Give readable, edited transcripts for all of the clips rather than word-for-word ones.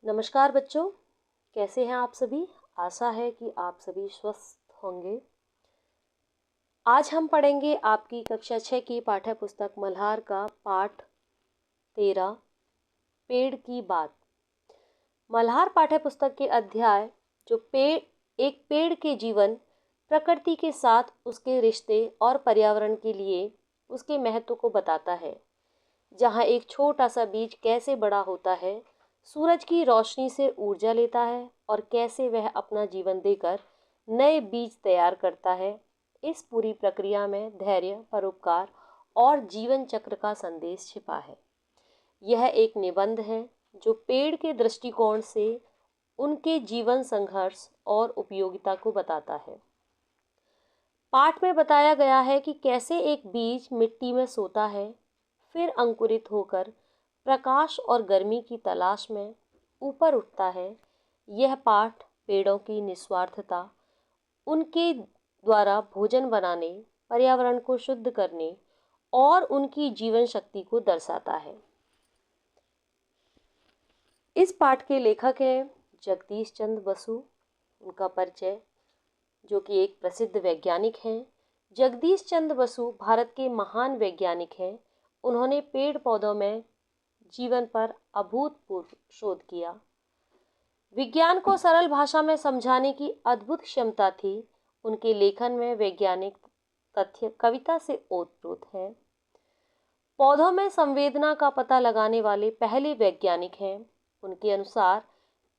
नमस्कार बच्चों, कैसे हैं आप सभी। आशा है कि आप सभी स्वस्थ होंगे। आज हम पढ़ेंगे आपकी कक्षा 6 की पाठ्य पुस्तक मल्हार का पाठ 13 पेड़ की बात। मल्हार पाठ्य पुस्तक के अध्याय जो एक पेड़ के जीवन, प्रकृति के साथ उसके रिश्ते और पर्यावरण के लिए उसके महत्व को बताता है। जहाँ एक छोटा सा बीज कैसे बड़ा होता है, सूरज की रोशनी से ऊर्जा लेता है और कैसे वह अपना जीवन देकर नए बीज तैयार करता है। इस पूरी प्रक्रिया में धैर्य, परोपकार और जीवन चक्र का संदेश छिपा है। यह एक निबंध है जो पेड़ के दृष्टिकोण से उनके जीवन संघर्ष और उपयोगिता को बताता है। पाठ में बताया गया है कि कैसे एक बीज मिट्टी में सोता है, फिर अंकुरित होकर प्रकाश और गर्मी की तलाश में ऊपर उठता है। यह पाठ पेड़ों की निस्वार्थता, उनके द्वारा भोजन बनाने, पर्यावरण को शुद्ध करने और उनकी जीवन शक्ति को दर्शाता है। इस पाठ के लेखक हैं जगदीश चंद्र बसु। उनका परिचय, जो कि एक प्रसिद्ध वैज्ञानिक हैं। जगदीश चंद्र बसु भारत के महान वैज्ञानिक हैं। उन्होंने पेड़ पौधों में जीवन पर अभूतपूर्व शोध किया। विज्ञान को सरल भाषा में समझाने की अद्भुत क्षमता थी। उनके लेखन में वैज्ञानिक तथ्य कविता से ओतप्रोत हैं। पौधों में संवेदना का पता लगाने वाले पहले वैज्ञानिक हैं। उनके अनुसार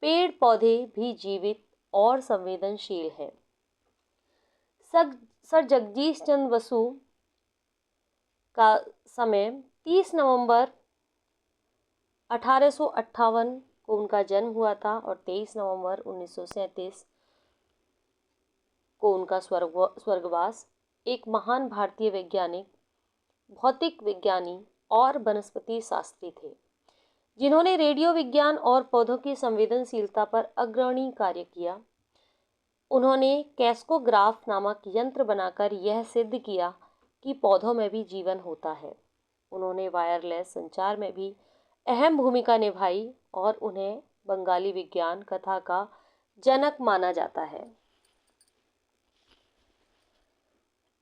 पेड़ पौधे भी जीवित और संवेदनशील हैं। सर जगदीश चंद्र बसु का समय 30 नवंबर 1858 को उनका जन्म हुआ था और 23 नवंबर 1937 को उनका स्वर्गवास। एक महान भारतीय वैज्ञानिक, भौतिक विज्ञानी और वनस्पति शास्त्री थे, जिन्होंने रेडियो विज्ञान और पौधों की संवेदनशीलता पर अग्रणी कार्य किया। उन्होंने कैस्कोग्राफ नामक यंत्र बनाकर यह सिद्ध किया कि पौधों में भी जीवन होता है। उन्होंने वायरलेस संचार में भी अहम भूमिका निभाई और उन्हें बंगाली विज्ञान कथा का जनक माना जाता है।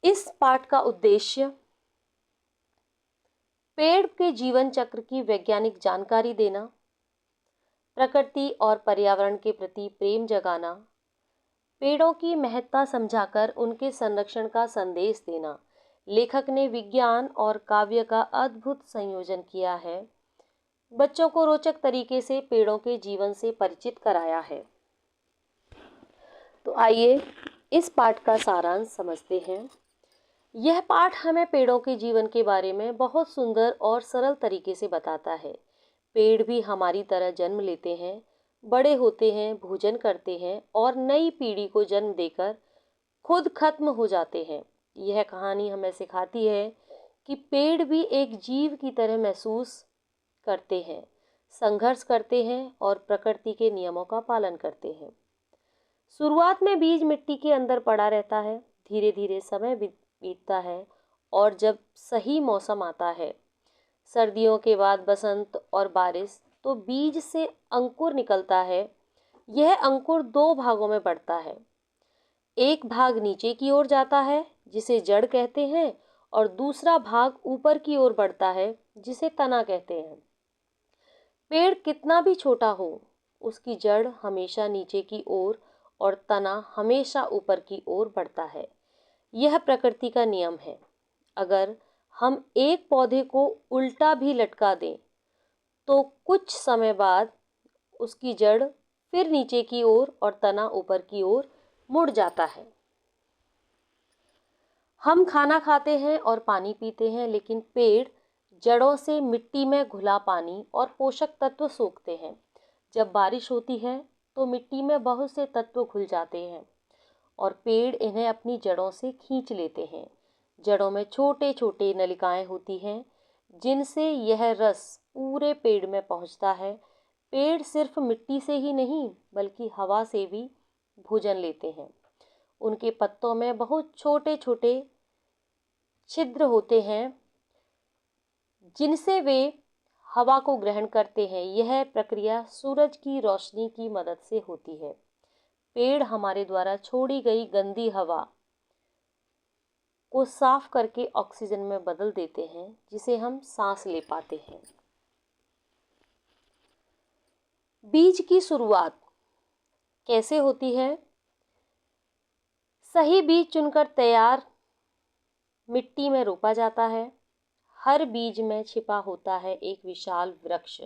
इस पाठ का उद्देश्य पेड़ के जीवन चक्र की वैज्ञानिक जानकारी देना, प्रकृति और पर्यावरण के प्रति प्रेम जगाना, पेड़ों की महत्ता समझाकर उनके संरक्षण का संदेश देना। लेखक ने विज्ञान और काव्य का अद्भुत संयोजन किया है। बच्चों को रोचक तरीके से पेड़ों के जीवन से परिचित कराया है। तो आइए इस पाठ का सारांश समझते हैं। यह पाठ हमें पेड़ों के जीवन के बारे में बहुत सुंदर और सरल तरीके से बताता है। पेड़ भी हमारी तरह जन्म लेते हैं, बड़े होते हैं, भोजन करते हैं और नई पीढ़ी को जन्म देकर खुद खत्म हो जाते हैं। यह कहानी हमें सिखाती है कि पेड़ भी एक जीव की तरह महसूस करते हैं, संघर्ष करते हैं और प्रकृति के नियमों का पालन करते हैं। शुरुआत में बीज मिट्टी के अंदर पड़ा रहता है। धीरे धीरे समय बीतता है और जब सही मौसम आता है, सर्दियों के बाद बसंत और बारिश, तो बीज से अंकुर निकलता है। यह अंकुर दो भागों में बढ़ता है। एक भाग नीचे की ओर जाता है, जिसे जड़ कहते हैं, और दूसरा भाग ऊपर की ओर बढ़ता है, जिसे तना कहते हैं। पेड़ कितना भी छोटा हो, उसकी जड़ हमेशा नीचे की ओर और तना हमेशा ऊपर की ओर बढ़ता है। यह प्रकृति का नियम है। अगर हम एक पौधे को उल्टा भी लटका दें, तो कुछ समय बाद उसकी जड़ फिर नीचे की ओर और तना ऊपर की ओर मुड़ जाता है। हम खाना खाते हैं और पानी पीते हैं, लेकिन पेड़ जड़ों से मिट्टी में घुला पानी और पोषक तत्व सोखते हैं। जब बारिश होती है तो मिट्टी में बहुत से तत्व घुल जाते हैं और पेड़ इन्हें अपनी जड़ों से खींच लेते हैं। जड़ों में छोटे छोटे नलिकाएं होती हैं, जिनसे यह रस पूरे पेड़ में पहुंचता है। पेड़ सिर्फ मिट्टी से ही नहीं, बल्कि हवा से भी भोजन लेते हैं। उनके पत्तों में बहुत छोटे छोटे छिद्र होते हैं, जिनसे वे हवा को ग्रहण करते हैं। यह प्रक्रिया सूरज की रोशनी की मदद से होती है। पेड़ हमारे द्वारा छोड़ी गई गंदी हवा को साफ करके ऑक्सीजन में बदल देते हैं, जिसे हम सांस ले पाते हैं। बीज की शुरुआत कैसे होती है? सही बीज चुनकर तैयार मिट्टी में रोपा जाता है। हर बीज में छिपा होता है एक विशाल वृक्ष,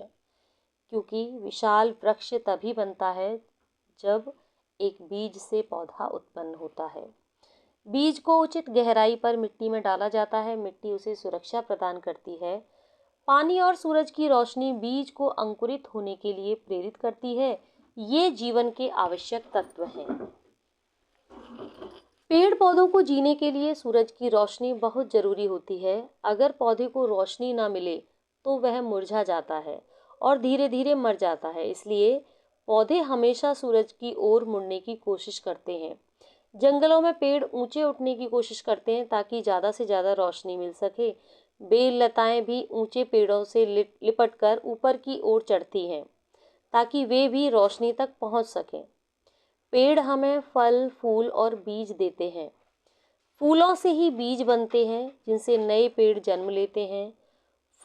क्योंकि विशाल वृक्ष तभी बनता है जब एक बीज से पौधा उत्पन्न होता है। बीज को उचित गहराई पर मिट्टी में डाला जाता है। मिट्टी उसे सुरक्षा प्रदान करती है। पानी और सूरज की रोशनी बीज को अंकुरित होने के लिए प्रेरित करती है। ये जीवन के आवश्यक तत्व हैं। पेड़ पौधों को जीने के लिए सूरज की रोशनी बहुत जरूरी होती है। अगर पौधे को रोशनी ना मिले तो वह मुरझा जाता है और धीरे धीरे मर जाता है। इसलिए पौधे हमेशा सूरज की ओर मुड़ने की कोशिश करते हैं। जंगलों में पेड़ ऊंचे उठने की कोशिश करते हैं ताकि ज़्यादा से ज़्यादा रोशनी मिल सके। बेल लताएं भी ऊंचे पेड़ों से लिपटकर ऊपर की ओर चढ़ती हैं ताकि वे भी रोशनी तक पहुंच सकें। पेड़ हमें फल, फूल और बीज देते हैं। फूलों से ही बीज बनते हैं, जिनसे नए पेड़ जन्म लेते हैं।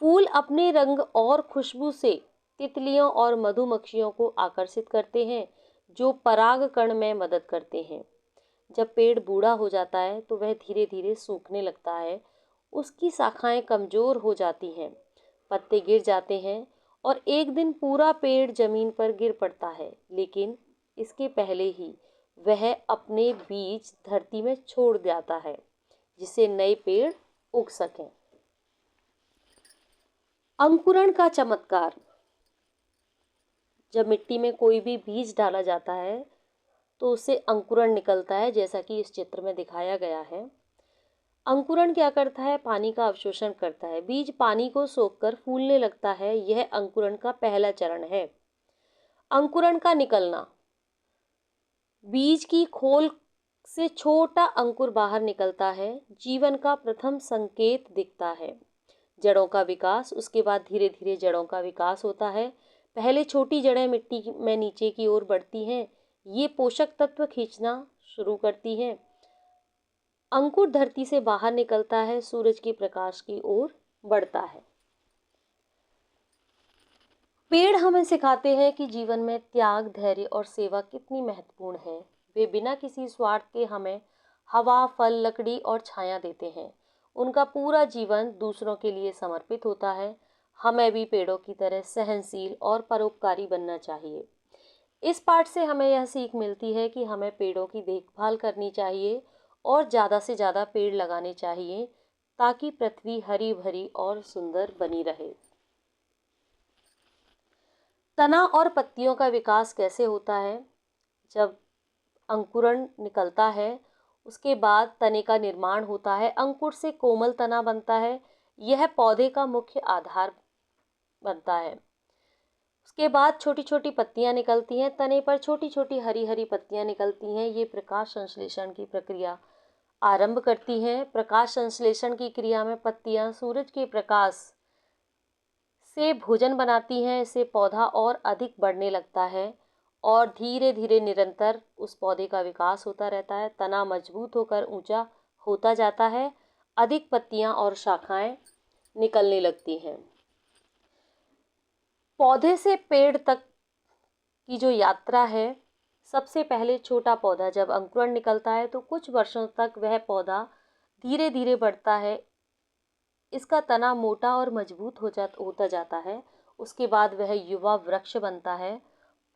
फूल अपने रंग और खुशबू से तितलियों और मधुमक्खियों को आकर्षित करते हैं, जो परागकण में मदद करते हैं। जब पेड़ बूढ़ा हो जाता है तो वह धीरे धीरे सूखने लगता है। उसकी शाखाएं कमजोर हो जाती हैं, पत्ते गिर जाते हैं और एक दिन पूरा पेड़ जमीन पर गिर पड़ता है। लेकिन इसके पहले ही वह अपने बीज धरती में छोड़ जाता है, जिससे नए पेड़ उग सकें। अंकुरण का चमत्कार। जब मिट्टी में कोई भी बीज डाला जाता है तो उससे अंकुरण निकलता है, जैसा कि इस चित्र में दिखाया गया है। अंकुरण क्या करता है? पानी का अवशोषण करता है। बीज पानी को सोखकर फूलने लगता है। यह अंकुरण का पहला चरण है। अंकुरण का निकलना। बीज की खोल से छोटा अंकुर बाहर निकलता है। जीवन का प्रथम संकेत दिखता है। जड़ों का विकास। उसके बाद धीरे धीरे जड़ों का विकास होता है। पहले छोटी जड़ें मिट्टी में नीचे की ओर बढ़ती हैं। ये पोषक तत्व खींचना शुरू करती हैं। अंकुर धरती से बाहर निकलता है, सूरज के प्रकाश की ओर बढ़ता है। पेड़ हमें सिखाते हैं कि जीवन में त्याग, धैर्य और सेवा कितनी महत्वपूर्ण है। वे बिना किसी स्वार्थ के हमें हवा, फल, लकड़ी और छाया देते हैं। उनका पूरा जीवन दूसरों के लिए समर्पित होता है। हमें भी पेड़ों की तरह सहनशील और परोपकारी बनना चाहिए। इस पाठ से हमें यह सीख मिलती है कि हमें पेड़ों की देखभाल करनी चाहिए और ज़्यादा से ज़्यादा पेड़ लगाने चाहिए, ताकि पृथ्वी हरी भरी और सुंदर बनी रहे। तना और पत्तियों का विकास कैसे होता है? जब अंकुरण निकलता है, उसके बाद तने का निर्माण होता है। अंकुर से कोमल तना बनता है। यह पौधे का मुख्य आधार बनता है। उसके बाद छोटी छोटी पत्तियां निकलती हैं। तने पर छोटी छोटी हरी हरी पत्तियां निकलती हैं। ये प्रकाश संश्लेषण की प्रक्रिया आरंभ करती हैं। प्रकाश संश्लेषण की क्रिया में पत्तियां सूरज के प्रकाश से भोजन बनाती हैं। इससे पौधा और अधिक बढ़ने लगता है और धीरे धीरे निरंतर उस पौधे का विकास होता रहता है। तना मजबूत होकर ऊंचा होता जाता है। अधिक पत्तियां और शाखाएं निकलने लगती हैं। पौधे से पेड़ तक की जो यात्रा है, सबसे पहले छोटा पौधा जब अंकुरण निकलता है तो कुछ वर्षों तक वह पौधा धीरे धीरे बढ़ता है। इसका तना मोटा और मजबूत होता जाता है। उसके बाद वह युवा वृक्ष बनता है।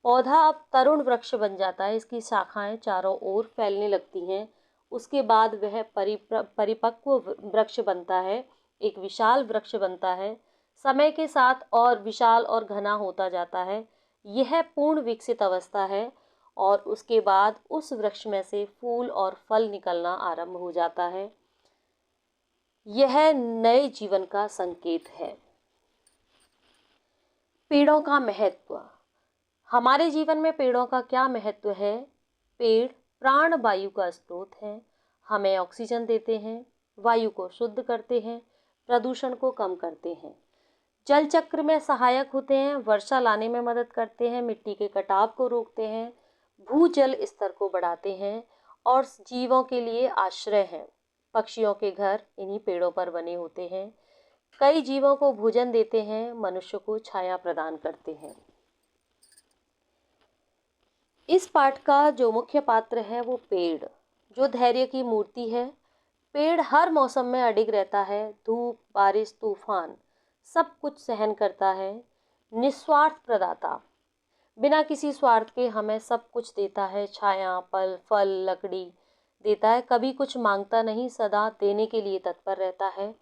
पौधा अब तरुण वृक्ष बन जाता है। इसकी शाखाएं चारों ओर फैलने लगती हैं। उसके बाद वह परिपक्व वृक्ष बनता है, एक विशाल वृक्ष बनता है। समय के साथ और विशाल और घना होता जाता है। यह पूर्ण विकसित अवस्था है और उसके बाद उस वृक्ष में से फूल और फल निकलना आरंभ हो जाता है। यह नए जीवन का संकेत है। पेड़ों का महत्व। हमारे जीवन में पेड़ों का क्या महत्व है? पेड़ प्राण वायु का स्रोत है। हमें ऑक्सीजन देते हैं, वायु को शुद्ध करते हैं, प्रदूषण को कम करते हैं। जल चक्र में सहायक होते हैं, वर्षा लाने में मदद करते हैं, मिट्टी के कटाव को रोकते हैं, भूजल स्तर को बढ़ाते हैं और जीवों के लिए आश्रय हैं। पक्षियों के घर इन्हीं पेड़ों पर बने होते हैं। कई जीवों को भोजन देते हैं, मनुष्य को छाया प्रदान करते हैं। इस पाठ का जो मुख्य पात्र है वो पेड़, जो धैर्य की मूर्ति है। पेड़ हर मौसम में अडिग रहता है, धूप, बारिश, तूफान सब कुछ सहन करता है। निस्वार्थ प्रदाता, बिना किसी स्वार्थ के हमें सब कुछ देता है, छाया, फल, लकड़ी देता है, कभी कुछ मांगता नहीं, सदा देने के लिए तत्पर रहता है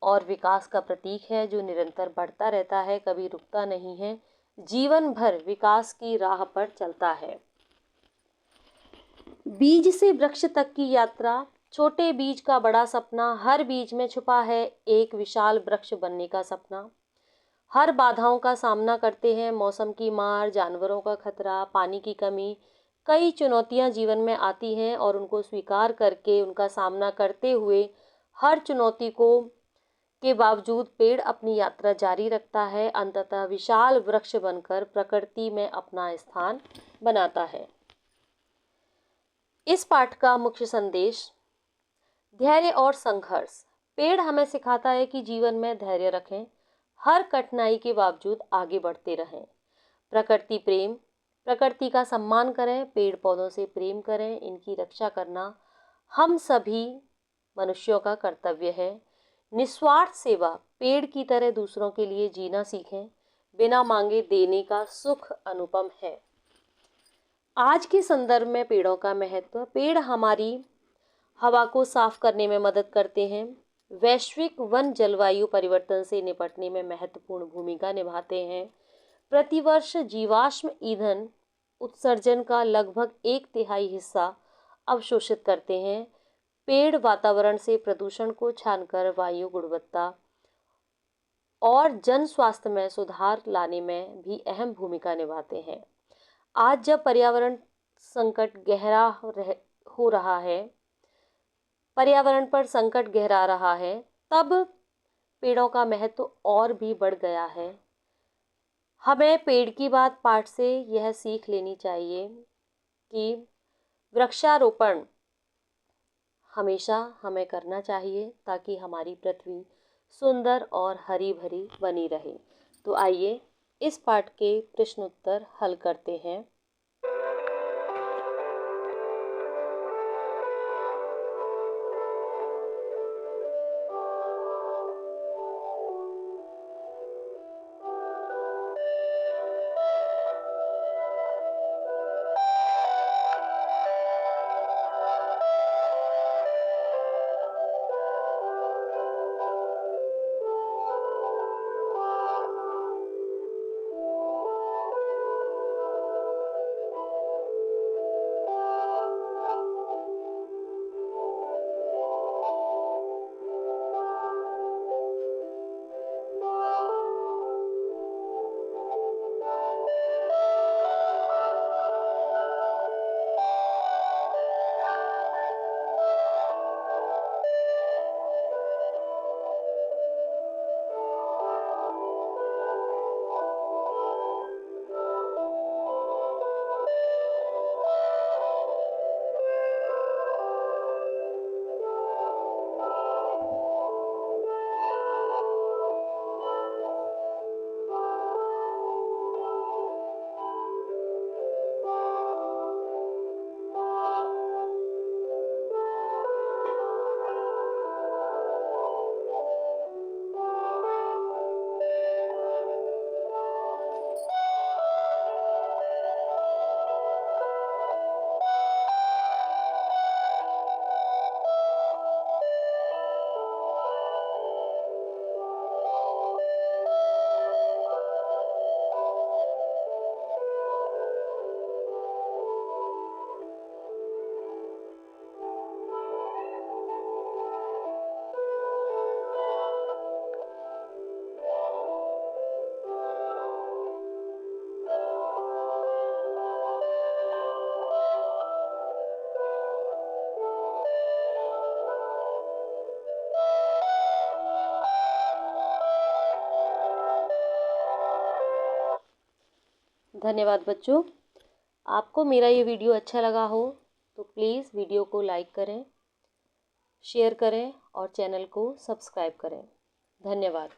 और विकास का प्रतीक है जो निरंतर बढ़ता रहता है, कभी रुकता नहीं है, जीवन भर विकास की राह पर चलता है। बीज से वृक्ष तक की यात्रा, छोटे बीज का बड़ा सपना, हर बीज में छुपा है एक विशाल वृक्ष बनने का सपना। हर बाधाओं का सामना करते हैं, मौसम की मार, जानवरों का खतरा, पानी की कमी, कई चुनौतियां जीवन में आती हैं और उनको स्वीकार करके, उनका सामना करते हुए, हर चुनौती को के बावजूद पेड़ अपनी यात्रा जारी रखता है, अंततः विशाल वृक्ष बनकर प्रकृति में अपना स्थान बनाता है। इस पाठ का मुख्य संदेश, धैर्य और संघर्ष। पेड़ हमें सिखाता है कि जीवन में धैर्य रखें, हर कठिनाई के बावजूद आगे बढ़ते रहें। प्रकृति प्रेम, प्रकृति का सम्मान करें, पेड़ पौधों से प्रेम करें, इनकी रक्षा करना हम सभी मनुष्यों का कर्तव्य है। निस्वार्थ सेवा, पेड़ की तरह दूसरों के लिए जीना सीखें, बिना मांगे देने का सुख अनुपम है। आज के संदर्भ में पेड़ों का महत्व, पेड़ हमारी हवा को साफ करने में मदद करते हैं, वैश्विक वन जलवायु परिवर्तन से निपटने में महत्वपूर्ण भूमिका निभाते हैं, प्रतिवर्ष जीवाश्म ईंधन उत्सर्जन का लगभग 1/3 हिस्सा अवशोषित करते हैं। पेड़ वातावरण से प्रदूषण को छानकर वायु गुणवत्ता और जन स्वास्थ्य में सुधार लाने में भी अहम भूमिका निभाते हैं। आज जब पर्यावरण संकट हो रहा है, पर्यावरण पर संकट गहरा रहा है, तब पेड़ों का महत्व और भी बढ़ गया है। हमें पेड़ की बात पाठ से यह सीख लेनी चाहिए कि वृक्षारोपण हमेशा हमें करना चाहिए ताकि हमारी पृथ्वी सुंदर और हरी भरी बनी रहे। तो आइए इस पाठ के प्रश्न उत्तर हल करते हैं। धन्यवाद बच्चों। आपको मेरा ये वीडियो अच्छा लगा हो तो प्लीज़ वीडियो को लाइक करें, शेयर करें और चैनल को सब्सक्राइब करें। धन्यवाद।